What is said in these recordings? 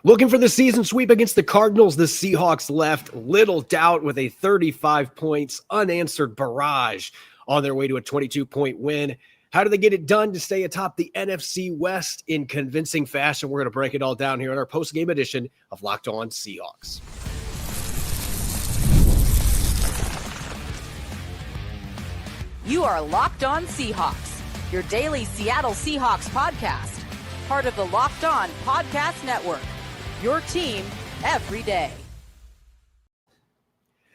Looking for the season sweep against the Cardinals, the Seahawks left little doubt with a 35 points unanswered barrage on their way to a 22-point win. How do they get it done to stay atop the NFC West in convincing fashion? We're going to break it all down here in our post-game edition of Locked On Seahawks. You are Locked On Seahawks, your daily Seattle Seahawks podcast, part of the Locked On Podcast Network. Your team every day.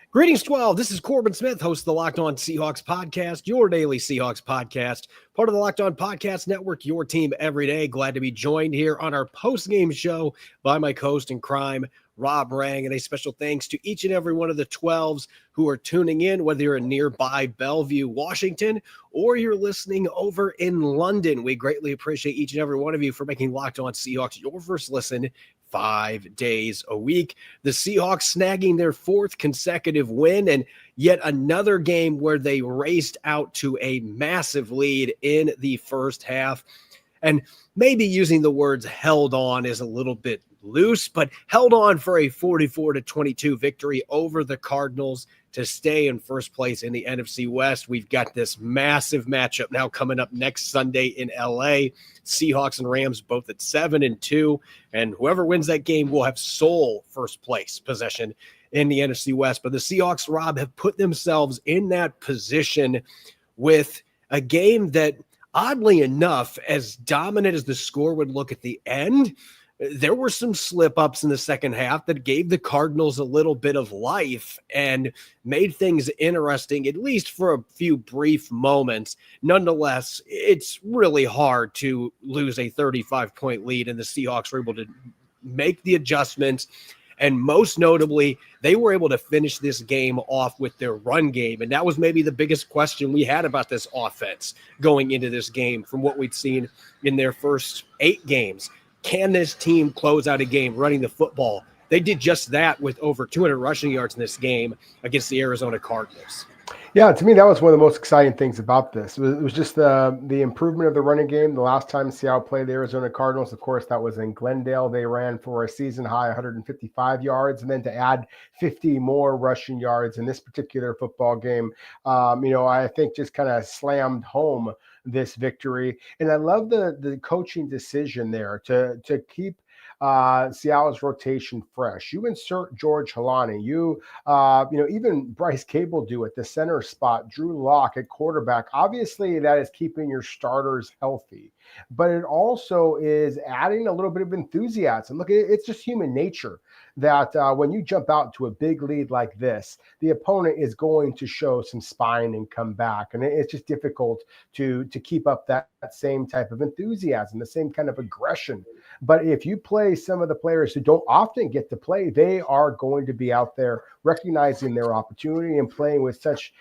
Greetings, 12. This is Corbin Smith, host of the Locked On Seahawks podcast, your daily Seahawks podcast, part of the Locked On Podcast Network, your team every day. Glad to be joined here on our post-game show by my co-host in crime, Rob Rang, and a special thanks to each and every one of the 12s who are tuning in, whether you're in nearby Bellevue, Washington, or you're listening over in London. We greatly appreciate each and every one of you for making Locked On Seahawks your first listen 5 days a week. The Seahawks snagging their fourth consecutive win and yet another game where they raced out to a massive lead in the first half. And maybe using the words held on is a little bit loose, but held on for a 44-22 victory over the Cardinals to stay in first place in the NFC West. We've got this massive matchup now coming up next Sunday in LA. Seahawks and Rams both at 7-2, and whoever wins that game will have sole first place possession in the NFC West. But the Seahawks, Rob, have put themselves in that position with a game that, oddly enough, as dominant as the score would look at the end, there were some slip-ups in the second half that gave the Cardinals a little bit of life and made things interesting, at least for a few brief moments. Nonetheless, it's really hard to lose a 35-point lead, and the Seahawks were able to make the adjustments. And most notably, they were able to finish this game off with their run game. And that was maybe the biggest question we had about this offense going into this game from what we'd seen in their first 8 games. Can this team close out a game running the football? They did just that with over 200 rushing yards in this game against the Arizona Cardinals. Yeah, to me, that was one of the most exciting things about this. It was just the improvement of the running game. The last time Seattle played the Arizona Cardinals, of course, that was in Glendale. They ran for a season-high 155 yards, and then to add 50 more rushing yards in this particular football game, I think just kind of slammed home this victory. And I love the coaching decision there to keep Seattle's rotation fresh. You insert George Holani. Even Bryce Cable do at the center spot. Drew Lock at quarterback. Obviously, that is keeping your starters healthy, but it also is adding a little bit of enthusiasm. Look, it's just human nature that when you jump out to a big lead like this, the opponent is going to show some spine and come back. And it's just difficult to keep up that same type of enthusiasm, the same kind of aggression. But if you play some of the players who don't often get to play, they are going to be out there recognizing their opportunity and playing with such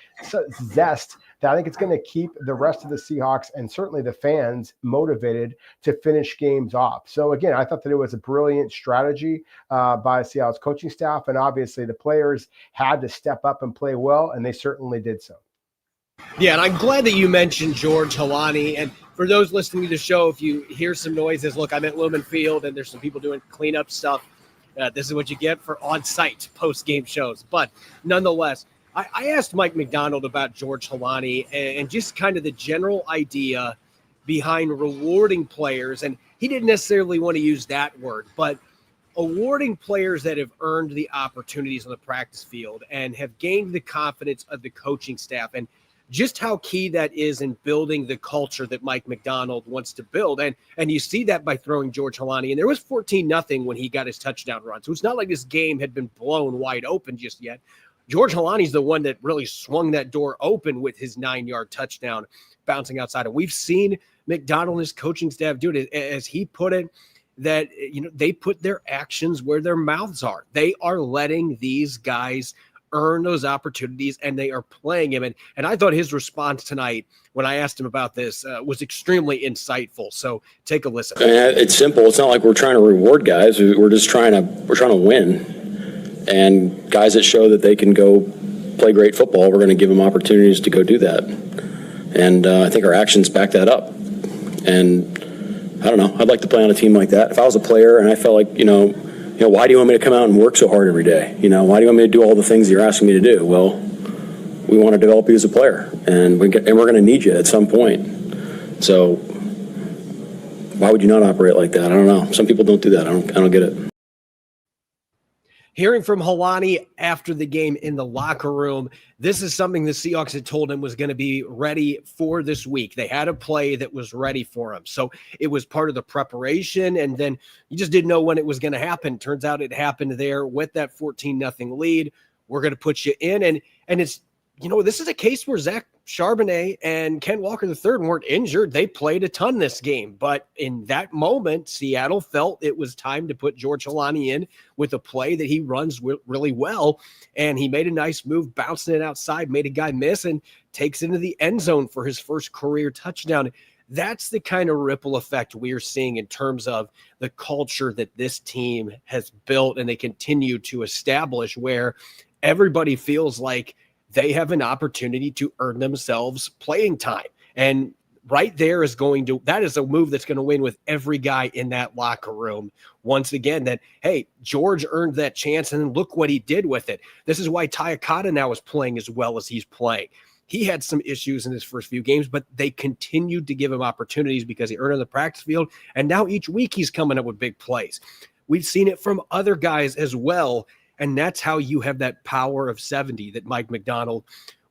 zest that I think it's going to keep the rest of the Seahawks and certainly the fans motivated to finish games off. So again, I thought that it was a brilliant strategy by Seattle's coaching staff, and obviously the players had to step up and play well, and they certainly did so. Yeah, and I'm glad that you mentioned George Holani. And for those listening to the show, if you hear some noises, look, I'm at Lumen Field, and there's some people doing cleanup stuff. This is what you get for on-site post-game shows. But nonetheless, I asked Mike McDonald about George Holani and just kind of the general idea behind rewarding players. And he didn't necessarily want to use that word, but awarding players that have earned the opportunities on the practice field and have gained the confidence of the coaching staff, and just how key that is in building the culture that Mike McDonald wants to build. And you see that by throwing George Holani. And there was 14-0 when he got his touchdown run. So it's not like this game had been blown wide open just yet. George Holani's the one that really swung that door open with his 9-yard touchdown bouncing outside. And we've seen McDonald and his coaching staff do it, as he put it, that they put their actions where their mouths are. They are letting these guys earn those opportunities, and they are playing him. And I thought his response tonight when I asked him about this was extremely insightful. So take a listen. I mean, it's simple. It's not like we're trying to reward guys. We're trying to win. And guys that show that they can go play great football, we're going to give them opportunities to go do that. And I think our actions back that up. And I don't know, I'd like to play on a team like that. If I was a player and I felt like, why do you want me to come out and work so hard every day? Why do you want me to do all the things you're asking me to do? Well, we want to develop you as a player, and we're going to need you at some point. So why would you not operate like that? I don't know. Some people don't do that. I don't get it. Hearing from Helani after the game in the locker room, this is something the Seahawks had told him was going to be ready for this week. They had a play that was ready for him. So it was part of the preparation, and then you just didn't know when it was going to happen. Turns out it happened there with that 14-0 lead. We're going to put you in. And it's, this is a case where Zach Charbonnet and Ken Walker III weren't injured. They played a ton this game. But in that moment, Seattle felt it was time to put George Helani in with a play that he runs really well. And he made a nice move, bouncing it outside, made a guy miss, and takes into the end zone for his first career touchdown. That's the kind of ripple effect we're seeing in terms of the culture that this team has built and they continue to establish, where everybody feels like they have an opportunity to earn themselves playing time. And right there that is a move that's going to win with every guy in that locker room. Once again, that, hey, George earned that chance, and look what he did with it. This is why Tyakata now is playing as well as he's playing. He had some issues in his first few games, but they continued to give him opportunities because he earned on the practice field. And now each week he's coming up with big plays. We've seen it from other guys as well. And that's how you have that power of 70 that Mike Macdonald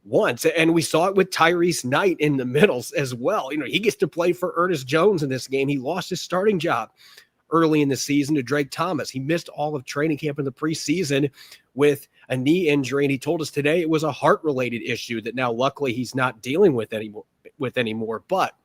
wants. And we saw it with Tyrice Knight in the middles as well. He gets to play for Ernest Jones in this game. He lost his starting job early in the season to Drake Thomas. He missed all of training camp in the preseason with a knee injury. And he told us today it was a heart-related issue that now luckily he's not dealing with anymore. But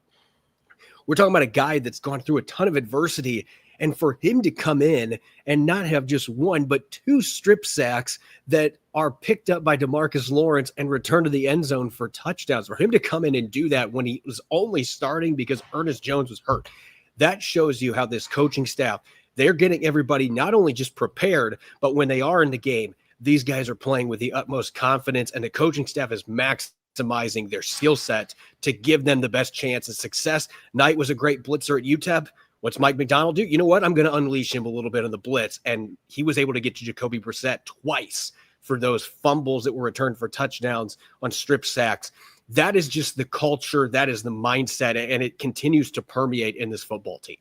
we're talking about a guy that's gone through a ton of adversity. And for him to come in and not have just one, but two strip sacks that are picked up by DeMarcus Lawrence and returned to the end zone for touchdowns, for him to come in and do that when he was only starting because Ernest Jones was hurt, that shows you how this coaching staff, they're getting everybody not only just prepared, but when they are in the game, these guys are playing with the utmost confidence, and the coaching staff is maximizing their skill set to give them the best chance of success. Knight was a great blitzer at UTEP. What's Mike Macdonald do? You know what? I'm going to unleash him a little bit on the blitz. And he was able to get to Jacoby Brissett twice for those fumbles that were returned for touchdowns on strip sacks. That is just the culture. That is the mindset. And it continues to permeate in this football team.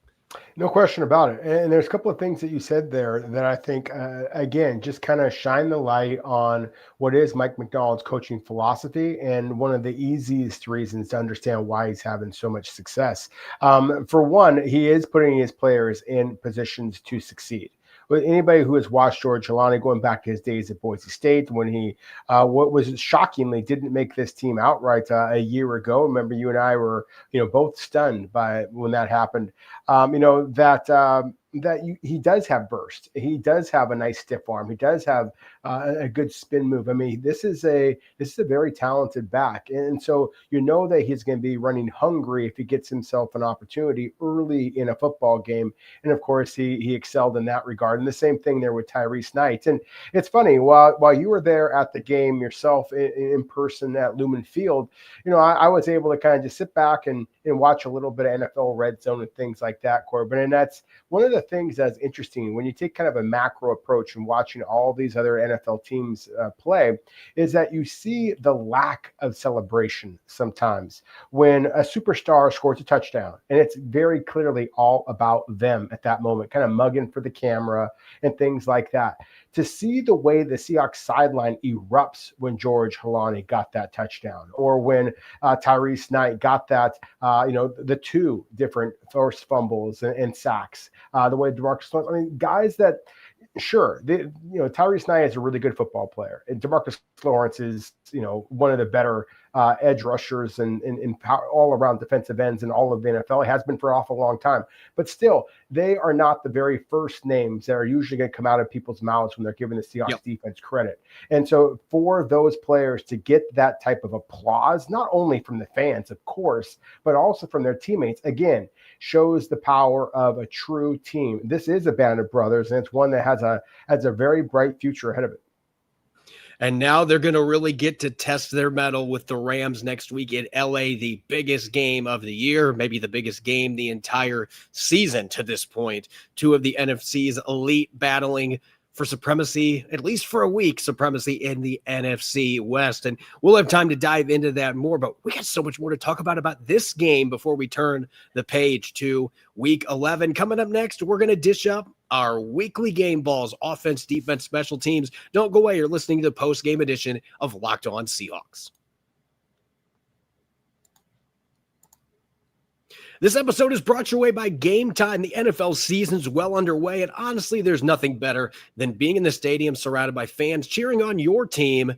No question about it. And there's a couple of things that you said there that I think, again, just kind of shine the light on what is Mike Macdonald's coaching philosophy, and one of the easiest reasons to understand why he's having so much success. For one, he is putting his players in positions to succeed. But anybody who has watched George Helani going back to his days at Boise State, when he, what was shockingly, didn't make this team outright a year ago. Remember, you and I were, both stunned by when that happened. He does have burst. He does have a nice stiff arm. He does have a good spin move. I mean, this is a very talented back, and so that he's going to be running hungry if he gets himself an opportunity early in a football game. And of course, he excelled in that regard. And the same thing there with Tyrice Knight. And it's funny, while you were there at the game yourself in person at Lumen Field, I was able to kind of just sit back and watch a little bit of NFL Red Zone and things like that, Corbin. And that's one of the things that's interesting when you take kind of a macro approach and watching all these other NFL teams play, is that you see the lack of celebration sometimes when a superstar scores a touchdown, and it's very clearly all about them at that moment, kind of mugging for the camera and things like that. To see the way the Seahawks sideline erupts when George Helani got that touchdown, or when Tyrice Knight got that, the two different forced fumbles and sacks, the way DeMarcus Lawrence, I mean, guys that, sure, Tyrice Knight is a really good football player, and DeMarcus Lawrence is, one of the better edge rushers and all around defensive ends in all of the NFL. It has been for an awful long time, but still, they are not the very first names that are usually going to come out of people's mouths when they're giving the Seahawks defense credit. And so for those players to get that type of applause, not only from the fans, of course, but also from their teammates, again, shows the power of a true team. This is a band of brothers, and it's one that has a very bright future ahead of it. And now they're going to really get to test their mettle with the Rams next week in LA, the biggest game of the year, maybe the biggest game the entire season to this point. Two of the NFC's elite battling for supremacy, at least for a week, supremacy in the NFC West. And we'll have time to dive into that more, but we got so much more to talk about this game before we turn the page to week 11. Coming up next, we're going to dish up our weekly game balls, offense, defense, special teams. Don't go away. You're listening to the post-game edition of Locked On Seahawks. This episode is brought your way by Game Time. The NFL season's well underway, and honestly, there's nothing better than being in the stadium surrounded by fans cheering on your team.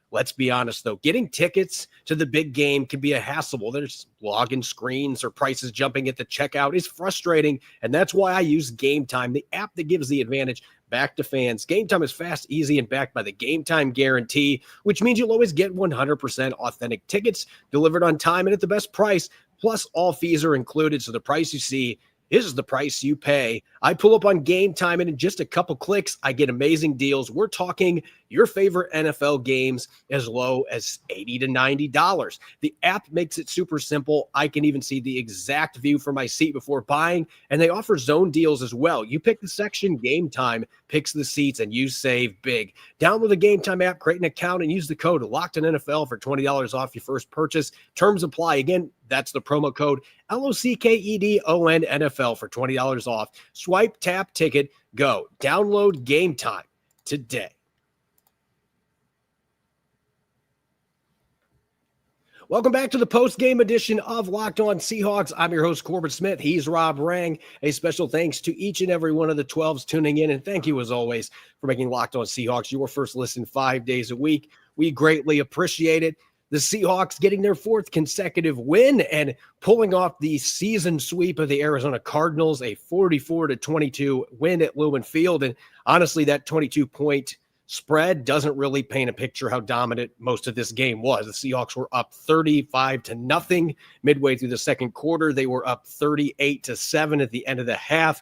Let's be honest, though, getting tickets to the big game can be a hassle. There's login screens or prices jumping at the checkout. It's frustrating, and that's why I use Game Time, the app that gives the advantage back to fans. Game Time is fast, easy, and backed by the Game Time guarantee, which means you'll always get 100% authentic tickets delivered on time and at the best price. Plus, all fees are included, so the price you see is the price you pay. I pull up on Game Time, and in just a couple clicks, I get amazing deals. We're talking your favorite NFL games as low as $80 to $90. The app makes it super simple. I can even see the exact view from my seat before buying, and they offer zone deals as well. You pick the section, Game Time picks the seats, and you save big. Download the Game Time app, create an account, and use the code LOCKEDONNFL for $20 off your first purchase. Terms apply. Again, that's the promo code LOCKEDON NFL for $20 off. Swipe, tap, ticket, go. Download Game Time today. Welcome back to the post-game edition of Locked On Seahawks. I'm your host, Corbin Smith. He's Rob Rang. A special thanks to each and every one of the 12s tuning in, and thank you, as always, for making Locked On Seahawks your first listen 5 days a week. We greatly appreciate it. The Seahawks getting their fourth consecutive win and pulling off the season sweep of the Arizona Cardinals, a 44-22 win at Lumen Field. And honestly, that 22-point spread doesn't really paint a picture how dominant most of this game was. The Seahawks were up 35-0 midway through the second quarter. They were up 38-7 at the end of the half.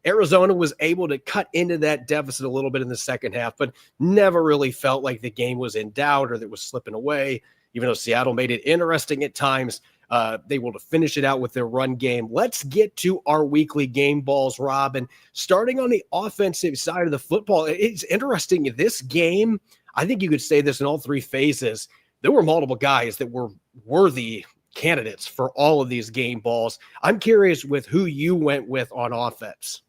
Arizona was able to cut into that deficit a little bit in the second half, but never really felt like the game was in doubt or that it was slipping away. Even though Seattle made it interesting at times, they were able to finish it out with their run game. Let's get to our weekly game balls, Rob. And starting on the offensive side of the football, it's interesting. This game, I think you could say this in all three phases. There were multiple guys that were worthy candidates for all of these game balls. I'm curious with who you went with on offense.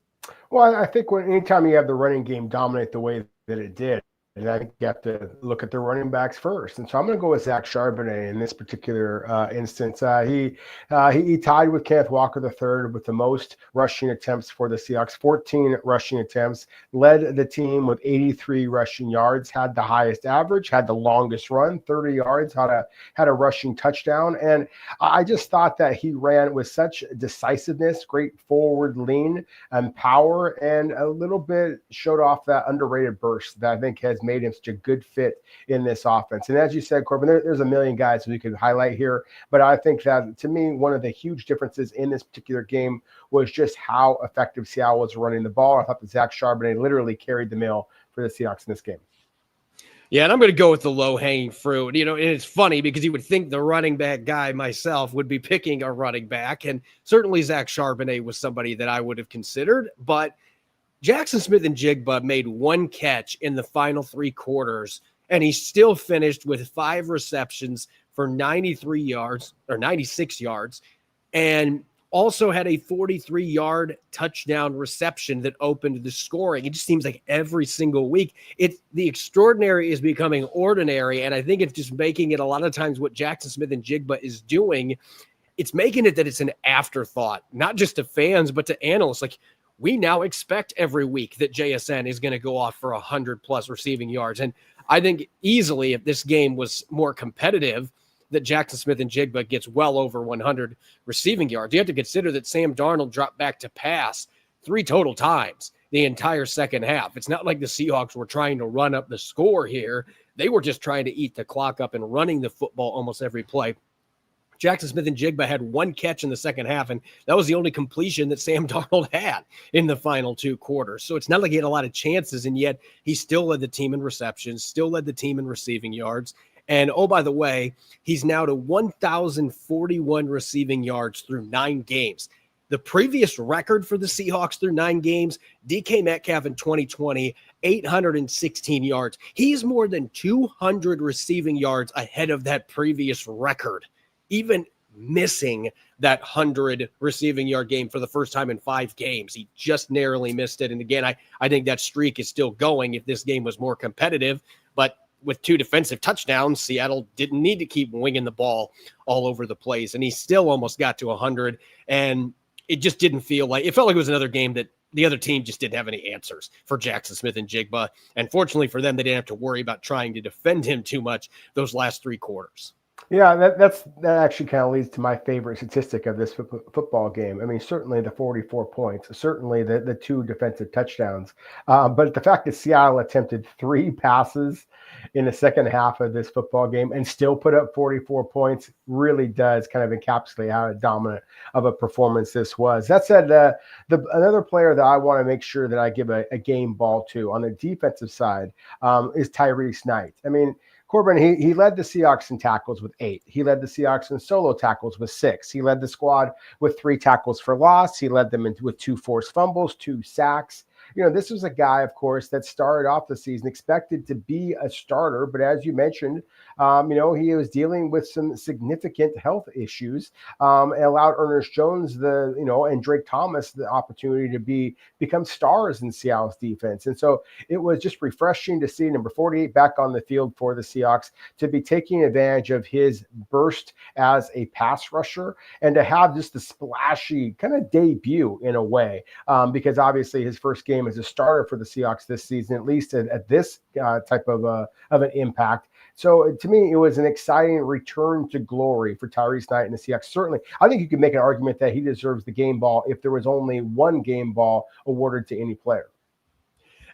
Well, I think anytime you have the running game dominate the way that it did, and I think you have to look at the running backs first. And so I'm going to go with Zach Charbonnet in this particular instance. He tied with Kenneth Walker III with the most rushing attempts for the Seahawks, 14 rushing attempts, led the team with 83 rushing yards, had the highest average, had the longest run, 30 yards, had a rushing touchdown. And I just thought that he ran with such decisiveness, great forward lean and power, and a little bit showed off that underrated burst that I think has made him such a good fit in this offense. And as you said, Corbin, there's a million guys we could highlight here, but I think that, to me, one of the huge differences in this particular game was just how effective Seattle was running the ball. I thought that Zach Charbonnet literally carried the mail for the Seahawks in this game. Yeah, and I'm going to go with the low-hanging fruit. And it's funny because you would think the running back guy myself would be picking a running back, and certainly Zach Charbonnet was somebody that I would have considered, but Jackson Smith-Njigba made one catch in the final three quarters, and he still finished with 5 receptions for 93 yards or 96 yards, and also had a 43-yard touchdown reception that opened the scoring. It just seems like every single week, the extraordinary is becoming ordinary, and I think it's just making it a lot of times what Jackson Smith-Njigba is doing. It's making it that it's an afterthought, not just to fans, but to analysts. Like, we now expect every week that JSN is going to go off for 100-plus receiving yards. And I think easily, if this game was more competitive, that Jackson Smith-Njigba gets well over 100 receiving yards. You have to consider that Sam Darnold dropped back to pass 3 total times the entire second half. It's not like the Seahawks were trying to run up the score here. They were just trying to eat the clock up and running the football almost every play. Jackson Smith-Njigba had one catch in the second half, and that was the only completion that Sam Darnold had in the final two quarters. So it's not like he had a lot of chances, and yet he still led the team in receptions, still led the team in receiving yards. And, oh, by the way, he's now to 1,041 receiving yards through 9 games. The previous record for the Seahawks through 9 games, DK Metcalf in 2020, 816 yards. He's more than 200 receiving yards ahead of that previous record, even missing that 100 receiving yard game for the first time in 5 games. He just narrowly missed it. And again, I think that streak is still going if this game was more competitive. But with 2 defensive touchdowns, Seattle didn't need to keep winging the ball all over the place. And he still almost got to 100. And it just didn't feel like – it felt like it was another game that the other team just didn't have any answers for Jackson Smith-Njigba. And fortunately for them, they didn't have to worry about trying to defend him too much those last 3 quarters. Yeah, that actually kind of leads to my favorite statistic of this football game. I mean, certainly the 44 points, certainly the 2 defensive touchdowns. But the fact that Seattle attempted 3 passes in the second half of this football game and still put up 44 points really does kind of encapsulate how dominant of a performance this was. That said, another player that I want to make sure that I give a game ball to on the defensive side is Tyrice Knight. I mean, Corbin, he led the Seahawks in tackles with 8. He led the Seahawks in solo tackles with 6. He led the squad with 3 tackles for loss. He led them with 2 forced fumbles, 2 sacks. You know, this was a guy, of course, that started off the season expected to be a starter. But as you mentioned, he was dealing with some significant health issues and allowed Ernest Jones and Drake Thomas the opportunity to become stars in Seattle's defense. And so it was just refreshing to see number 48 back on the field for the Seahawks, to be taking advantage of his burst as a pass rusher and to have just the splashy kind of debut in a way, because obviously his first game as a starter for the Seahawks this season, at least at this type of an impact. So to me, it was an exciting return to glory for Tyrice Knight and the Seahawks. Certainly, I think you could make an argument that he deserves the game ball if there was only one game ball awarded to any player.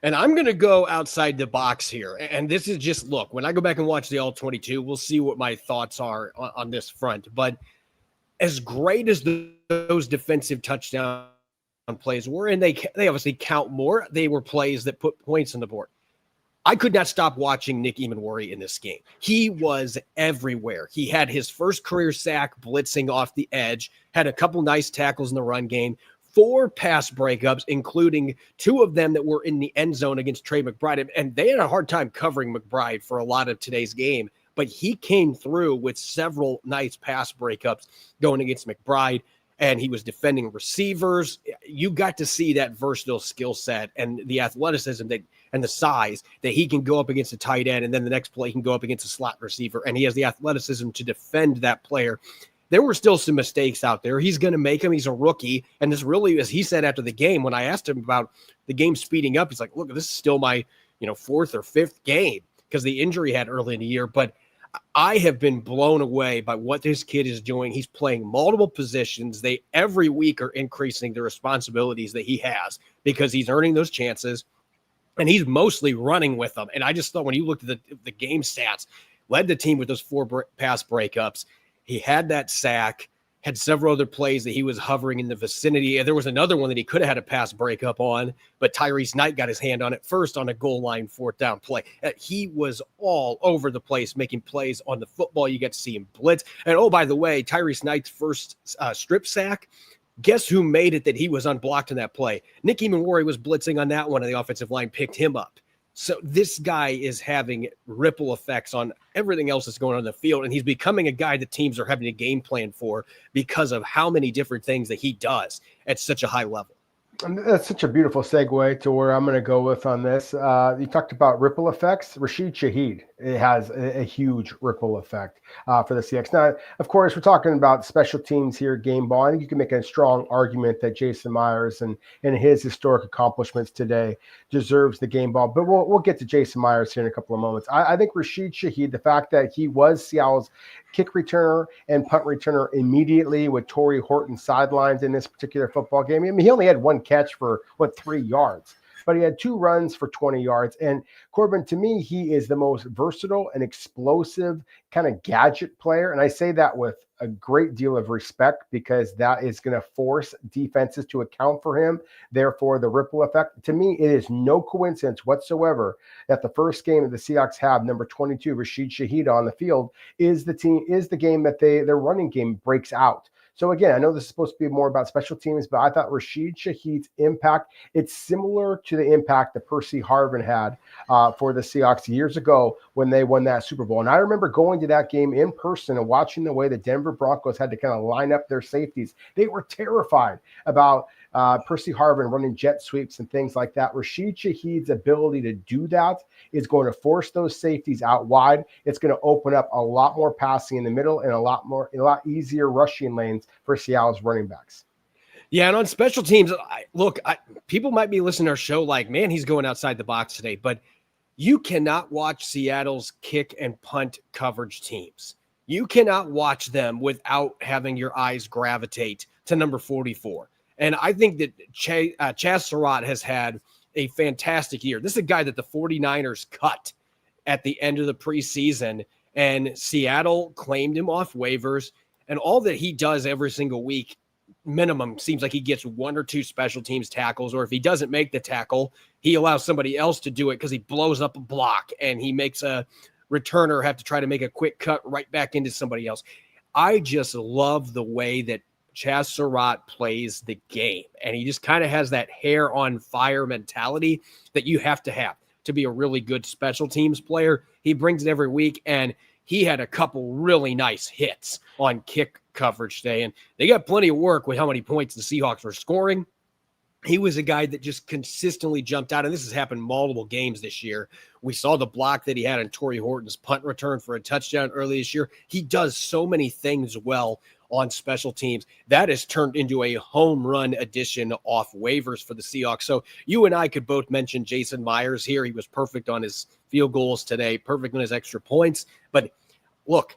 And I'm going to go outside the box here. And this is just, look, when I go back and watch the All-22, we'll see what my thoughts are on this front. But as great as those defensive touchdown plays were, and they obviously count more, they were plays that put points on the board. I could not stop watching Nick Emanwari in this game. He was everywhere. He had his first career sack blitzing off the edge, had a couple nice tackles in the run game, 4 pass breakups, including 2 of them that were in the end zone against Trey McBride. And they had a hard time covering McBride for a lot of today's game, but he came through with several nice pass breakups going against McBride. And he was defending receivers. You got to see that versatile skill set and the athleticism and the size that he can go up against a tight end, and then the next play he can go up against a slot receiver, and he has the athleticism to defend that player. There were still some mistakes out there. He's going to make them. He's a rookie. And this really, as he said after the game, when I asked him about the game speeding up, he's like, look, this is still my 4th or 5th game because the injury he had early in the year. But I have been blown away by what this kid is doing. He's playing multiple positions. They every week are increasing the responsibilities that he has because he's earning those chances, and he's mostly running with them. And I just thought when you looked at the game stats, led the team with those 4 pass breakups. He had that sack, had several other plays that he was hovering in the vicinity. And there was another one that he could have had a pass breakup on, but Tyrice Knight got his hand on it first on a goal line 4th down play. He was all over the place making plays on the football. You get to see him blitz. And oh, by the way, Tyrice Knight's first strip sack, guess who made it that he was unblocked in that play? Nick Emanwari was blitzing on that one, and the offensive line picked him up. So this guy is having ripple effects on everything else that's going on in the field, and he's becoming a guy that teams are having a game plan for because of how many different things that he does at such a high level. And that's such a beautiful segue to where I'm going to go with on this. You talked about ripple effects. Rashid Shaheed, it has a huge ripple effect for the Seahawks. Now, of course, we're talking about special teams here, game ball. I think you can make a strong argument that Jason Myers and his historic accomplishments today deserves the game ball. But we'll get to Jason Myers here in a couple of moments. I think Rashid Shaheed, the fact that he was Seattle's kick returner and punt returner immediately with Torrey Horton sidelines in this particular football game. I mean, he only had 1 catch for 3 yards. but he had 2 runs for 20 yards. And Corbin, to me, he is the most versatile and explosive kind of gadget player. And I say that with a great deal of respect because that is going to force defenses to account for him. Therefore, the ripple effect. To me, it is no coincidence whatsoever that the first game that the Seahawks have, number 22, Rashid Shaheed on the field, is the game that their running game breaks out. So again, I know this is supposed to be more about special teams, but I thought Rashid Shaheed's impact, it's similar to the impact that Percy Harvin had for the Seahawks years ago when they won that Super Bowl. And I remember going to that game in person and watching the way the Denver Broncos had to kind of line up their safeties. They were terrified about Percy Harvin running jet sweeps and things like that. Rashid Shaheed's ability to do that is going to force those safeties out wide. It's going to open up a lot more passing in the middle and a lot easier rushing lanes for Seattle's running backs. Yeah, and on special teams, people might be listening to our show like, man, he's going outside the box today, but you cannot watch Seattle's kick and punt coverage teams. You cannot watch them without having your eyes gravitate to number 44. And I think that Chaz Surratt has had a fantastic year. This is a guy that the 49ers cut at the end of the preseason, and Seattle claimed him off waivers. And all that he does every single week, minimum, seems like he gets 1 or 2 special teams tackles, or if he doesn't make the tackle, he allows somebody else to do it because he blows up a block and he makes a returner have to try to make a quick cut right back into somebody else. I just love the way that Chaz Surratt plays the game, and he just kind of has that hair on fire mentality that you have to be a really good special teams player. He brings it every week, and he had a couple really nice hits on kick coverage today, and they got plenty of work with how many points the Seahawks were scoring. He was a guy that just consistently jumped out, and this has happened multiple games this year. We saw the block that he had on Torrey Horton's punt return for a touchdown early this year. He does so many things well on special teams. That has turned into a home run addition off waivers for the Seahawks. So you and I could both mention Jason Myers here. He was perfect on his field goals today, perfect on his extra points. But look,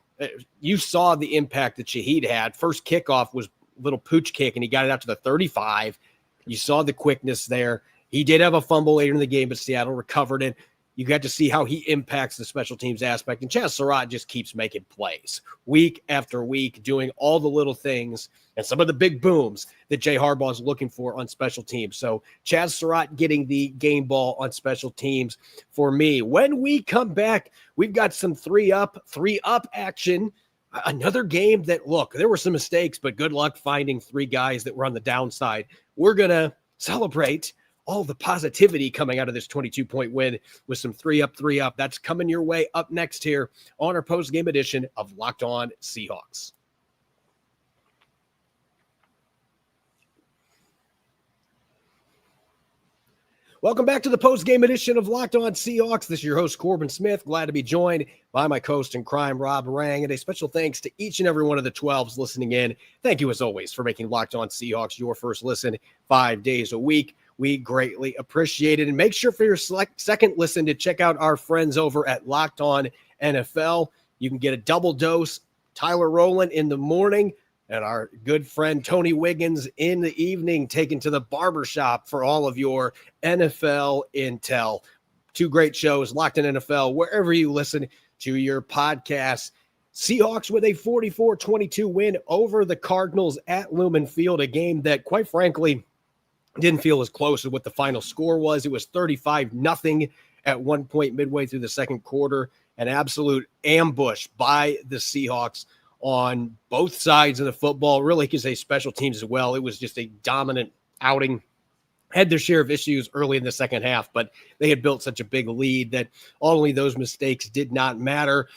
you saw the impact that Shaheed had. First kickoff was a little pooch kick, and he got it out to the 35. You saw the quickness there. He did have a fumble later in the game, but Seattle recovered it. You got to see how he impacts the special teams aspect. And Chaz Surratt just keeps making plays week after week, doing all the little things and some of the big booms that Jay Harbaugh is looking for on special teams. So Chaz Surratt getting the game ball on special teams for me. When we come back, we've got some three up action. Another game that, look, there were some mistakes, but good luck finding 3 guys that were on the downside. We're going to celebrate all the positivity coming out of this 22-point win with some 3 up. That's coming your way up next here on our post-game edition of Locked On Seahawks. Welcome back to the post-game edition of Locked On Seahawks. This is your host, Corbin Smith. Glad to be joined by my co-host in crime, Rob Rang. And a special thanks to each and every one of the 12s listening in. Thank you, as always, for making Locked On Seahawks your first listen 5 days a week. We greatly appreciate it. And make sure for your second listen to check out our friends over at Locked On NFL. You can get a double dose. Tyler Rowland in the morning, and our good friend Tony Wiggins in the evening, taken to the barbershop for all of your NFL intel. 2 great shows, Locked On NFL, wherever you listen to your podcasts. Seahawks with a 44-22 win over the Cardinals at Lumen Field, a game that, quite frankly, didn't feel as close as what the final score was. It was 35-0 at one point midway through the second quarter. An absolute ambush by the Seahawks on both sides of the football. Really, you could say special teams as well. It was just a dominant outing. Had their share of issues early in the second half, but they had built such a big lead that only those mistakes did not matter.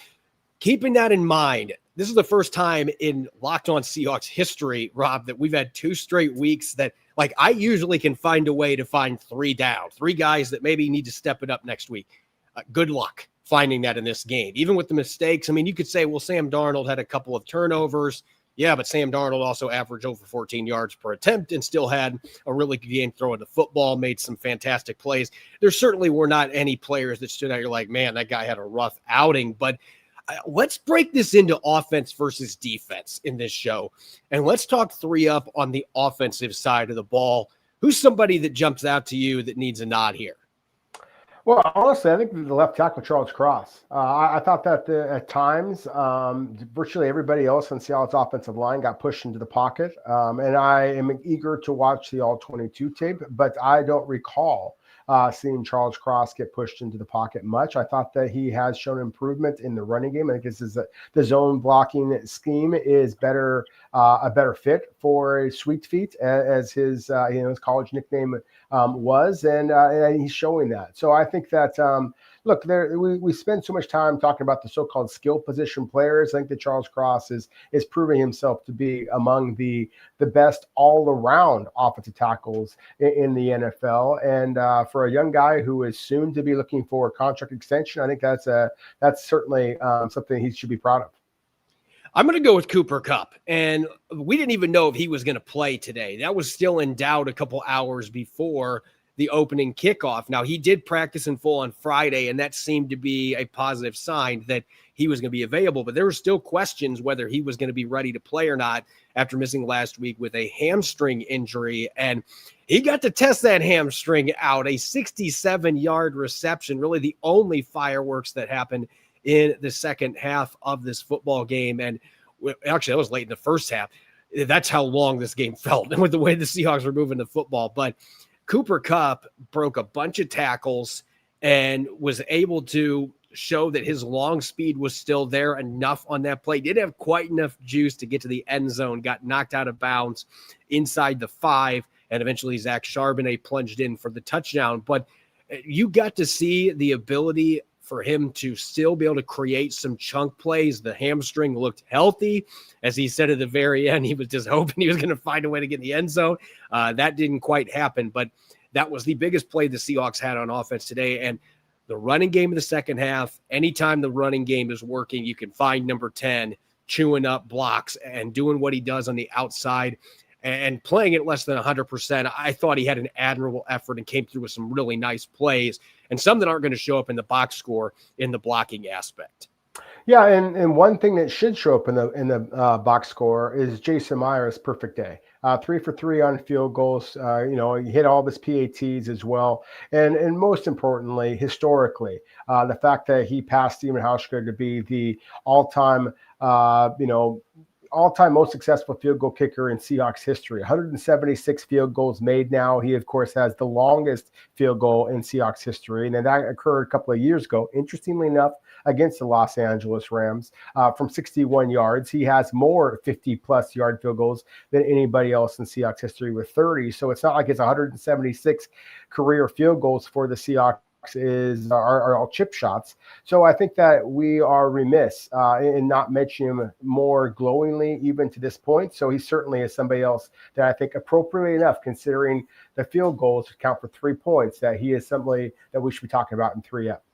Keeping that in mind, this is the first time in Locked On Seahawks history, Rob, that we've had 2 straight weeks that, like, I usually can find a way to find 3 down, 3 guys that maybe need to step it up next week. Good luck finding that in this game. Even with the mistakes, I mean, you could say, well, Sam Darnold had a couple of turnovers. Yeah, but Sam Darnold also averaged over 14 yards per attempt and still had a really good game throwing the football, made some fantastic plays. There certainly were not any players that stood out. You're like, man, that guy had a rough outing. But let's break this into offense versus defense in this show. And let's talk 3 up on the offensive side of the ball who's somebody that jumps out to you that needs a nod here? Well, honestly, I think the left tackle, Charles Cross. I thought that at times, virtually everybody else on Seattle's offensive line got pushed into the pocket. And I am eager to watch the All-22 tape, but I don't recall seeing Charles Cross get pushed into the pocket much. I thought that he has shown improvement in the running game. I think the zone blocking scheme is better, a better fit for Sweet Feet, as his his college nickname was, and he's showing that. So I think that look, we spend so much time talking about the so-called skill position players. I think that Charles Cross is proving himself to be among the best all-around offensive tackles in the NFL. And for a young guy who is soon to be looking for a contract extension, I think that's certainly something he should be proud of. I'm going to go with Cooper Kupp, and we didn't even know if he was going to play today. That was still in doubt a couple hours before the opening kickoff. Now, he did practice in full on Friday, and that seemed to be a positive sign that he was going to be available, but there were still questions whether he was going to be ready to play or not after missing last week with a hamstring injury, and he got to test that hamstring out. A 67-yard reception, really the only fireworks that happened in the second half of this football game. And actually, that was late in the first half. That's how long this game felt with the way the Seahawks were moving the football. But Cooper Kupp broke a bunch of tackles and was able to show that his long speed was still there enough on that play. Didn't have quite enough juice to get to the end zone, got knocked out of bounds inside the 5, and eventually Zach Charbonnet plunged in for the touchdown. But you got to see the ability for him to still be able to create some chunk plays. The hamstring looked healthy. As he said at the very end, he was just hoping he was going to find a way to get in the end zone. That didn't quite happen, but that was the biggest play the Seahawks had on offense today. And the running game in the second half, anytime the running game is working, you can find number 10 chewing up blocks and doing what he does on the outside and playing at less than 100%. I thought he had an admirable effort and came through with some really nice plays and some that aren't going to show up in the box score in the blocking aspect. Yeah, and one thing that should show up in the box score is Jason Myers' perfect day. 3 for 3 on field goals. He hit all of his PATs as well, and most importantly, historically, the fact that he passed Steven Hauschka to be the all-time most successful field goal kicker in Seahawks history. 176 field goals made now. He, of course, has the longest field goal in Seahawks history, and that occurred a couple of years ago, interestingly enough, against the Los Angeles Rams from 61 yards. He has more 50-plus yard field goals than anybody else in Seahawks history with 30. So it's not like it's 176 career field goals for the Seahawks are all chip shots. So I think that we are remiss in not mentioning him more glowingly even to this point. So he certainly is somebody else that I think appropriately enough, considering the field goals count for 3 points, that he is somebody that we should be talking about in 3-up.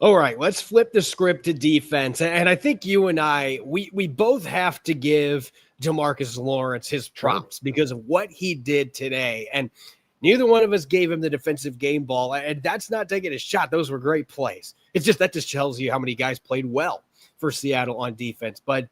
All right, let's flip the script to defense. And I think you and I, we both have to give DeMarcus Lawrence his props because of what he did today. And neither one of us gave him the defensive game ball, and that's not taking a shot. Those were great plays. That just tells you how many guys played well for Seattle on defense. But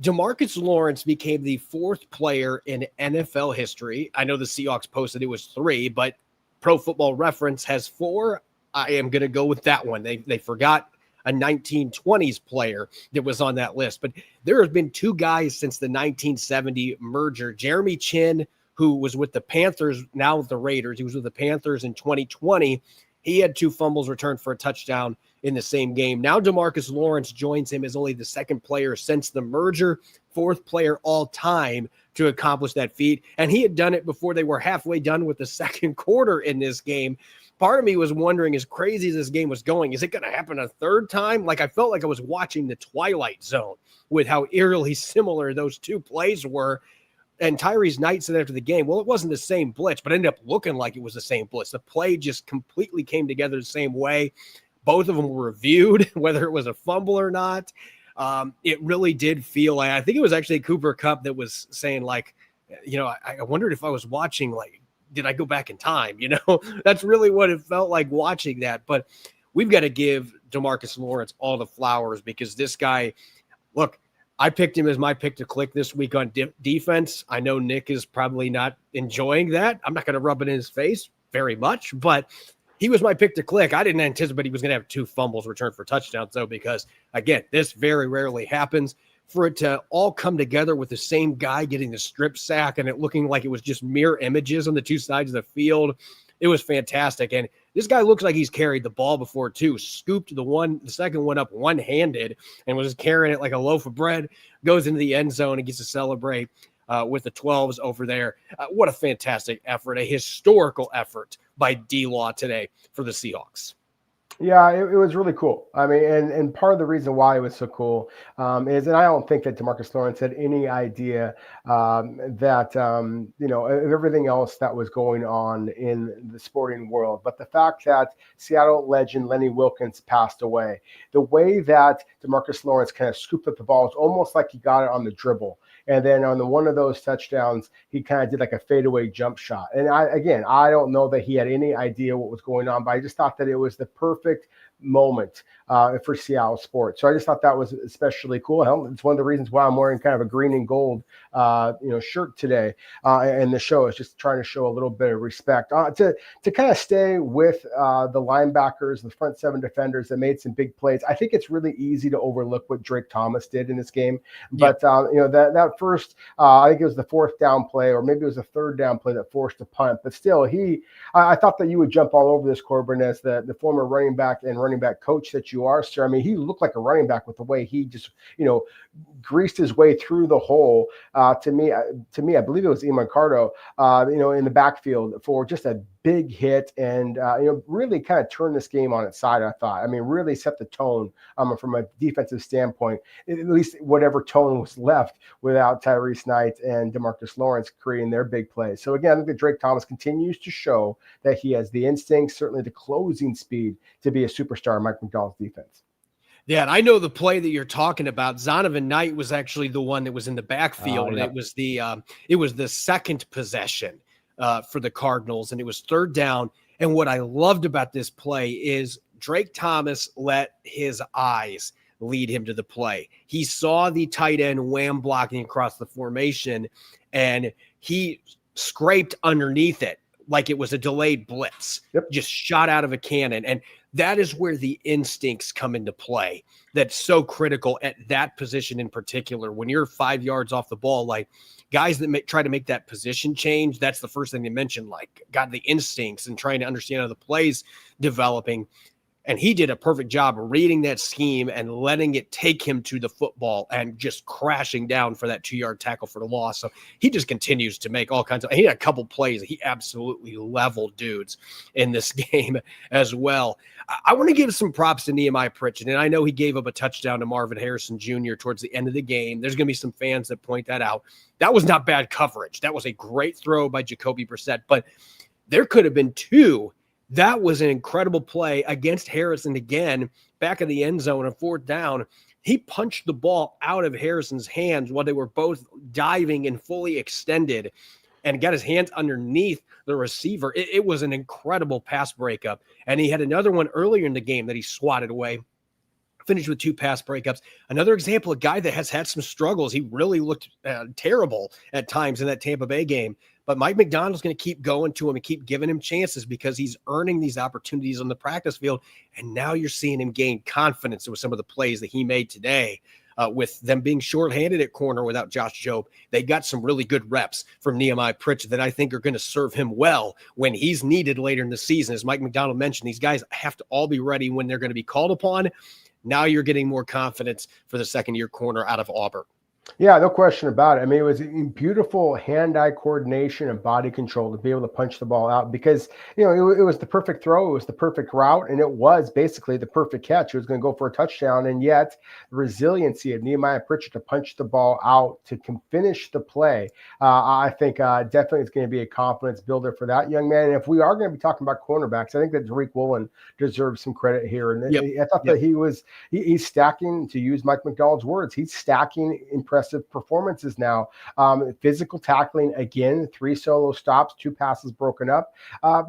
DeMarcus Lawrence became the 4th player in NFL history. I know the Seahawks posted it was 3, but Pro Football Reference has 4. I am going to go with that one. They forgot a 1920s player that was on that list. But there have been 2 guys since the 1970 merger. Jeremy Chin, who was with the Panthers, now with the Raiders. He was with the Panthers in 2020. He had 2 fumbles returned for a touchdown in the same game. Now DeMarcus Lawrence joins him as only the 2nd player since the merger, 4th player all time to accomplish that feat. And he had done it before they were halfway done with the second quarter in this game. Part of me was wondering, as crazy as this game was going, is it going to happen a 3rd time? Like, I felt like I was watching The Twilight Zone with how eerily similar those 2 plays were. And Tyrice Knight said after the game, well, it wasn't the same blitz, but it ended up looking like it was the same blitz. The play just completely came together the same way. Both of them were reviewed, whether it was a fumble or not. It really did feel like, I think it was actually Cooper Kupp that was saying, like, I wondered if I was watching, like, did I go back in time? That's really what it felt like watching that. But we've got to give DeMarcus Lawrence all the flowers because this guy, look, I picked him as my pick to click this week on defense. I know Nick is probably not enjoying that. I'm not going to rub it in his face very much, but he was my pick to click. I didn't anticipate he was going to have 2 fumbles returned for touchdowns, though, because, again, this very rarely happens. For it to all come together with the same guy getting the strip sack and it looking like it was just mirror images on the 2 sides of the field, it was fantastic. And this guy looks like he's carried the ball before, too. Scooped the second one up one-handed and was carrying it like a loaf of bread, goes into the end zone and gets to celebrate with the 12s over there. What a fantastic effort, a historical effort by D-Law today for the Seahawks. Yeah, it was really cool. I mean, and part of the reason why it was so cool is, and I don't think that DeMarcus Lawrence had any idea that, of everything else that was going on in the sporting world. But the fact that Seattle legend Lenny Wilkens passed away, the way that DeMarcus Lawrence kind of scooped up the ball, it's almost like he got it on the dribble. And then on one of those touchdowns, he kind of did like a fadeaway jump shot. And I don't know that he had any idea what was going on, but I just thought that it was the perfect moment for Seattle sports. So I just thought that was especially cool. Hell, it's one of the reasons why I'm wearing kind of a green and gold, shirt today. And the show is just trying to show a little bit of respect to kind of stay with the linebackers, the front 7 defenders that made some big plays. I think it's really easy to overlook what Drake Thomas did in this game. But, that first, I think it was the 4th down play, or maybe it was the 3rd down play that forced a punt. But still, I thought that you would jump all over this, Corbin, as the former running back and running back coach that you are, sir. I mean, he looked like a running back with the way he just, greased his way through the hole. To me, I believe it was Iman Cardo, in the backfield for just a big hit and, really kind of turned this game on its side, I thought. I mean, really set the tone from a defensive standpoint, at least whatever tone was left without Tyrice Knight and DeMarcus Lawrence creating their big plays. So again, I think that Drake Thomas continues to show that he has the instincts, certainly the closing speed to be a superstar in Mike Macdonald's defense. Yeah, and I know the play that you're talking about. Zonovan Knight was actually the one that was in the backfield. Yeah. And it was the second possession for the Cardinals, and it was 3rd down. And what I loved about this play is Drake Thomas let his eyes lead him to the play. He saw the tight end wham blocking across the formation, and he scraped underneath it like it was a delayed blitz. Yep. Just shot out of a cannon. And that is where the instincts come into play. That's so critical at that position in particular. When you're 5 yards off the ball, like guys that try to make that position change, that's the first thing they mention, like got the instincts and trying to understand how the play's developing. And he did a perfect job reading that scheme and letting it take him to the football and just crashing down for that 2-yard tackle for the loss. So he just continues to make all kinds of – he had a couple plays that he absolutely leveled dudes in this game as well. I want to give some props to Nehemiah Pritchett, and I know he gave up a touchdown to Marvin Harrison Jr. towards the end of the game. There's going to be some fans that point that out. That was not bad coverage. That was a great throw by Jacoby Brissett, but there could have been 2. That was an incredible play against Harrison again, back of the end zone on 4th down. He punched the ball out of Harrison's hands while they were both diving and fully extended and got his hands underneath the receiver. It was an incredible pass breakup. And he had another one earlier in the game that he swatted away. Finished with 2 pass breakups. Another example, a guy that has had some struggles. He really looked terrible at times in that Tampa Bay game. But Mike Macdonald's going to keep going to him and keep giving him chances because he's earning these opportunities on the practice field. And now you're seeing him gain confidence with some of the plays that he made today. With them being shorthanded at corner without Josh Jobe, they got some really good reps from Nehemiah Pritchett that I think are going to serve him well when he's needed later in the season. As Mike Macdonald mentioned, these guys have to all be ready when they're going to be called upon. Now you're getting more confidence for the second-year corner out of Auburn. Yeah, no question about it. I mean, it was beautiful hand-eye coordination and body control to be able to punch the ball out because, it was the perfect throw. It was the perfect route, and it was basically the perfect catch. It was going to go for a touchdown, and yet the resiliency of Nehemiah Pritchett to punch the ball out to finish the play, I think definitely it's going to be a confidence builder for that young man. And if we are going to be talking about cornerbacks, I think that Tariq Woolen deserves some credit here. And I thought that he's stacking, to use Mike Macdonald's words, he's stacking in impressive performances now. Physical tackling again, 3 solo stops, 2 passes broken up. I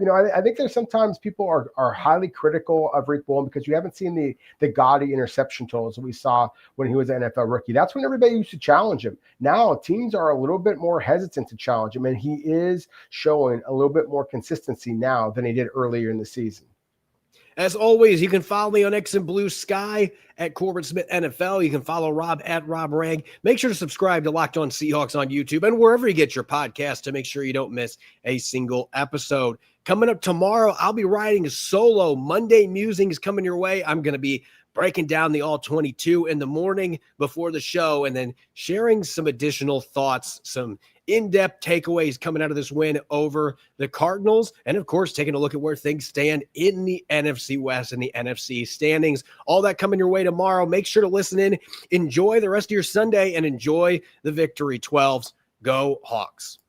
think there's sometimes people are highly critical of Rick Bowen because you haven't seen the gaudy interception totals that we saw when he was an NFL rookie. That's when everybody used to challenge him. Now teams are a little bit more hesitant to challenge him, and he is showing a little bit more consistency now than he did earlier in the season. As always, you can follow me on X and Blue Sky at Corbin Smith NFL. You can follow Rob at Rob Rang. Make sure to subscribe to Locked On Seahawks on YouTube and wherever you get your podcast to make sure you don't miss a single episode. Coming up tomorrow, I'll be riding a solo. Monday Musings coming your way. I'm going to be breaking down the All-22 in the morning before the show and then sharing some additional thoughts, some in-depth takeaways coming out of this win over the Cardinals, and of course taking a look at where things stand in the NFC West and the NFC standings. All that coming your way tomorrow. Make sure to listen in. Enjoy the rest of your Sunday and enjoy the victory. 12s. Go Hawks.